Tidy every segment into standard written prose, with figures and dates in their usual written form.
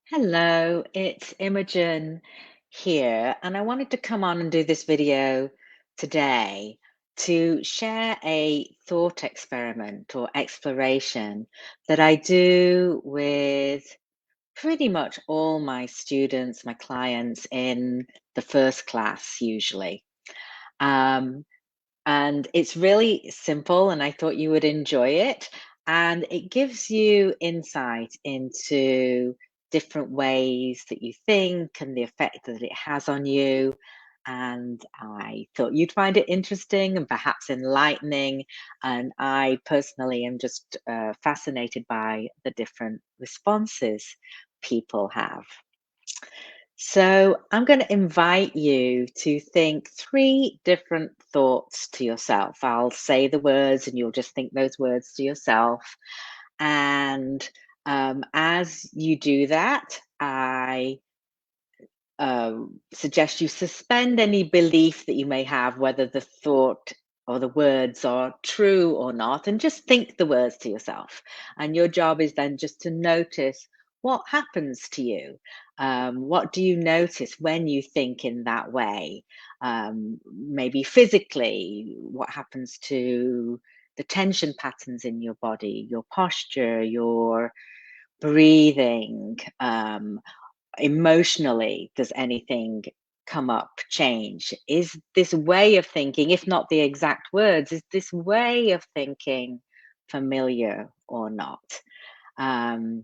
Hello, it's Imogen here, and I wanted to come on and do this video today to share a thought experiment or exploration that I do with pretty much all my students, my clients in the first class usually. Um, and it's really simple, and I thought you would enjoy it. And it gives you insight into different ways that you think and the effect that it has on you. And I thought you'd find it interesting and perhaps enlightening. And I personally am just fascinated by the different responses people have. So I'm going to invite you to think three different thoughts to yourself. I'll say the words and you'll just think those words to yourself. And as you do that, I suggest you suspend any belief that you may have, whether the thought or the words are true or not, and just think the words to yourself. And your job is then just to notice what happens to you. What do you notice when you think in that way? Maybe physically, what happens to the tension patterns in your body, your posture, your breathing, emotionally, does anything come up, change? Is this way of thinking, if not the exact words, is this way of thinking familiar or not? Um,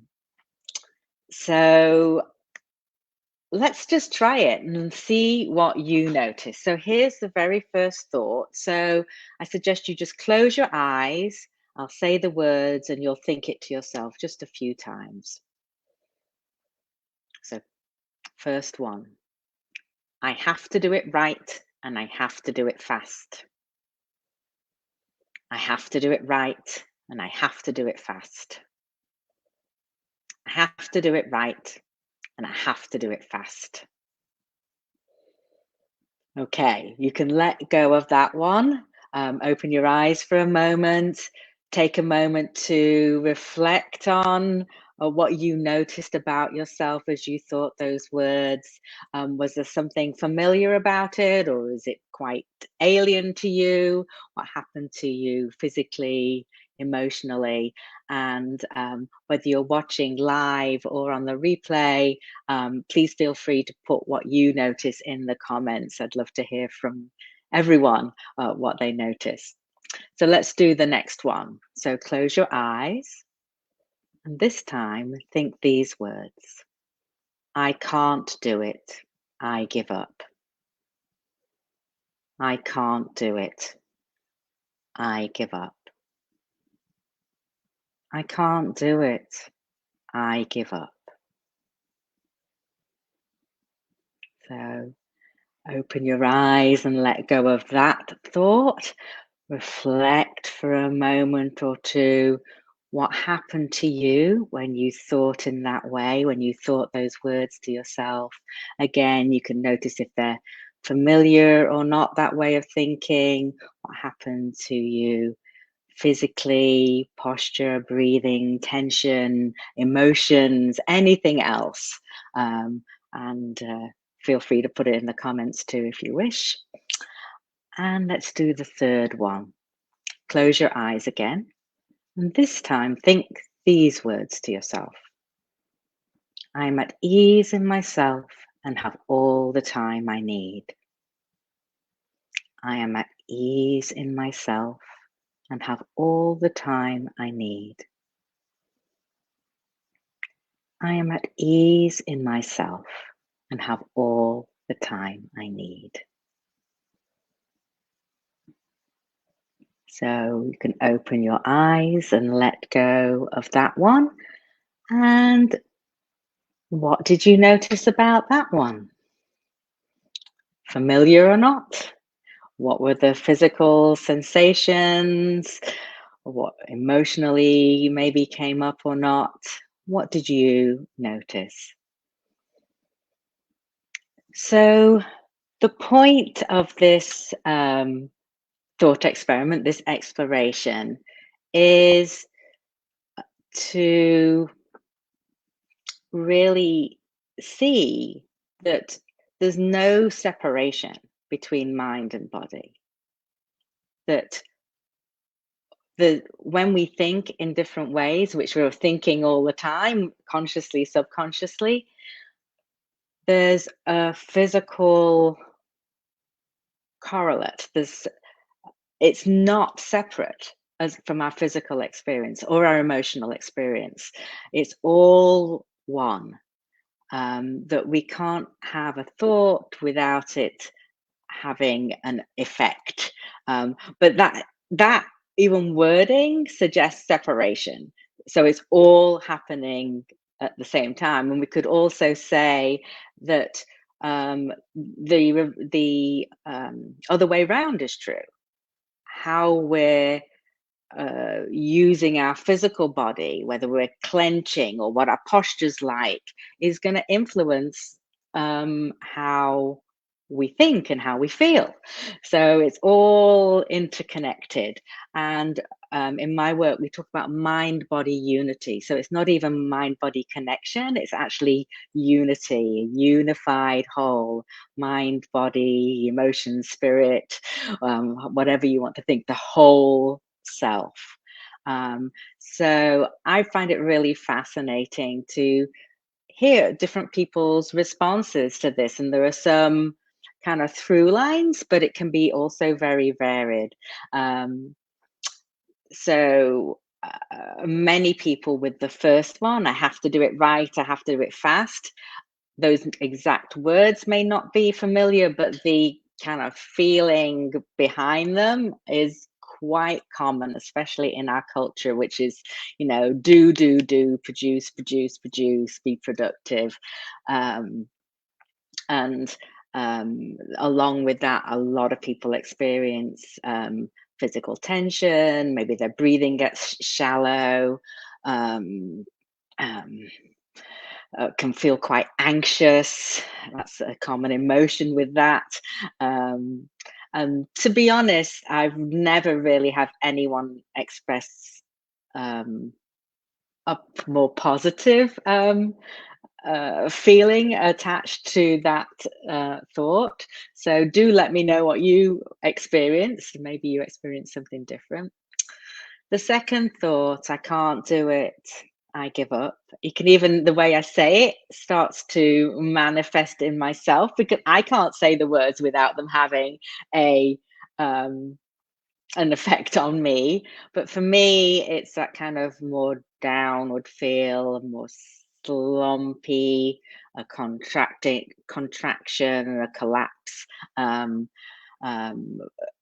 so let's just try it and see what you notice. So here's the very first thought. So I suggest you just close your eyes. I'll say the words and you'll think it to yourself just a few times. So first one. I have to do it right and I have to do it fast. I have to do it right and I have to do it fast. I have to do it right and I have to do it fast. Okay, you can let go of that one. Open your eyes for a moment. Take a moment to reflect on what you noticed about yourself as you thought those words. Was there something familiar about it, or is it quite alien to you? What happened to you physically, emotionally? And whether you're watching live or on the replay, please feel free to put what you notice in the comments. I'd love to hear from everyone what they notice. So let's do the next one. So close your eyes and this time think these words. I can't do it. I give up. I can't do it. I give up. I can't do it. I give up. So open your eyes and let go of that thought. Reflect for a moment or two what happened to you when you thought in that way, when you thought those words to yourself. Again, you can notice if they're familiar or not, that way of thinking, what happened to you physically, posture, breathing, tension, emotions, anything else. And feel free to put it in the comments too if you wish. And let's do the third one. Close your eyes again. And this time, think these words to yourself. I am at ease in myself and have all the time I need. I am at ease in myself and have all the time I need. I am at ease in myself and have all the time I need. So you can open your eyes and let go of that one. And what did you notice about that one? Familiar or not? What were the physical sensations? What emotionally maybe came up or not? What did you notice? So the point of this thought experiment, this exploration, is to really see that there's no separation between mind and body. That when we think in different ways, which we're thinking all the time, consciously, subconsciously, there's a physical correlate. It's not separate as from our physical experience or our emotional experience. It's all one. That we can't have a thought without it having an effect. But that even wording suggests separation. So it's all happening at the same time. And we could also say that the other way around is true. How we're using our physical body, whether we're clenching or what our posture's like, is going to influence how we think and how we feel. So it's all interconnected. And in my work, we talk about mind body unity. So it's not even mind body connection, it's actually unity, unified whole, mind, body, emotion, spirit, whatever you want to think, the whole self. So I find it really fascinating to hear different people's responses to this. And there are some kind of through lines, but it can be also very varied. So many people with the first one, I have to do it right, I have to do it fast. Those exact words may not be familiar, but the kind of feeling behind them is quite common, especially in our culture, which is, do, produce, be productive. And along with that, a lot of people experience physical tension, maybe their breathing gets shallow, can feel quite anxious. That's a common emotion with that. And to be honest, I've never really had anyone express a more positive feeling attached to that thought. So do let me know what you experienced. Maybe you experienced something different. The second thought, I can't do it, I give up. You can even, the way I say it starts to manifest in myself, because I can't say the words without them having an effect on me. But for me, it's that kind of more downward feel, more slumpy, a contraction, or a collapse.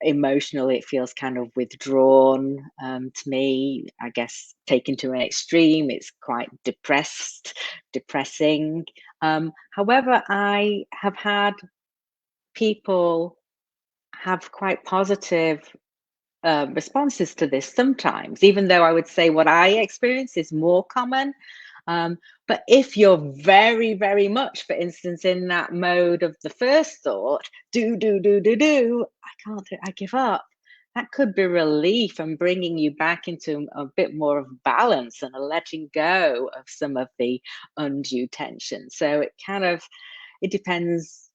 Emotionally, it feels kind of withdrawn to me. I guess taken to an extreme, it's quite depressing. However, I have had people have quite positive responses to this sometimes, even though I would say what I experience is more common. But if you're very, very much, for instance, in that mode of the first thought, do, I can't do it, I give up. That could be relief and bringing you back into a bit more of balance and a letting go of some of the undue tension. So it depends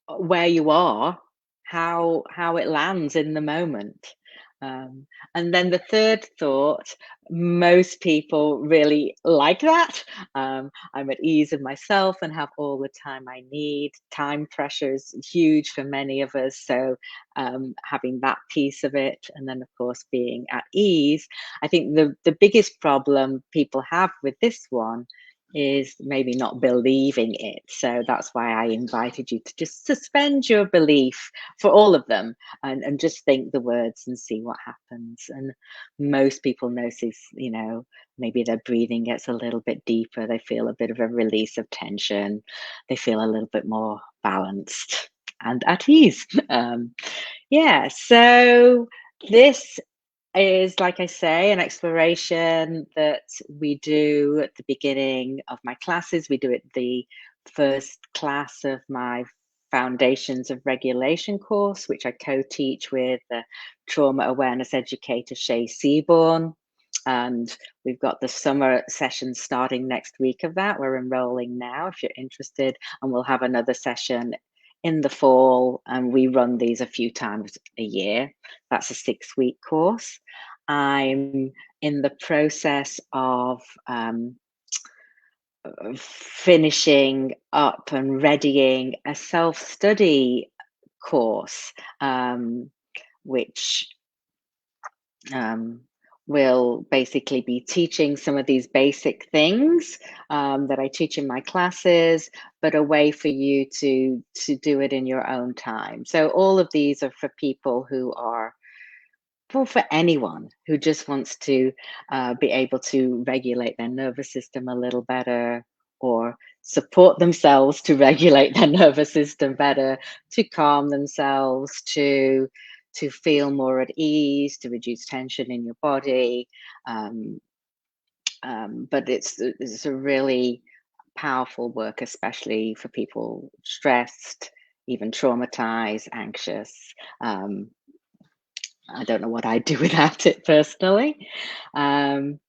where you are, how it lands in the moment. And then the third thought, most people really like that. I'm at ease with myself and have all the time I need. Time pressure is huge for many of us. So having that piece of it, and then of course being at ease. I think the biggest problem people have with this one is maybe not believing it. So that's why I invited you to just suspend your belief for all of them and just think the words and see what happens. And most people notice, maybe their breathing gets a little bit deeper. They feel a bit of a release of tension. They feel a little bit more balanced and at ease. So this is, like I say, an exploration that we do at the beginning of my classes. We do it the first class of my Foundations of Regulation course, which I co-teach with the trauma awareness educator Shay Seaborn. And we've got the summer session starting next week of that. We're enrolling now if you're interested, and we'll have another session in the fall, and we run these a few times a year. That's a 6-week course. I'm in the process of finishing up and readying a self-study course, which um, will basically be teaching some of these basic things that I teach in my classes, but a way for you to do it in your own time. So all of these are for people who are, well, for anyone who just wants to be able to regulate their nervous system a little better, or support themselves to regulate their nervous system better, to calm themselves, to feel more at ease, to reduce tension in your body. Um, but it's a really powerful work, especially for people stressed, even traumatized, anxious. Um, I don't know what I'd do without it personally. Um,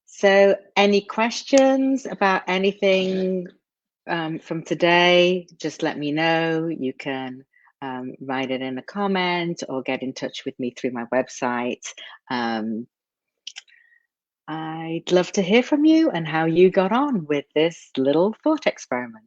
so any questions about anything from today, just let me know. You can write it in a comment or get in touch with me through my website. I'd love to hear from you and how you got on with this little thought experiment.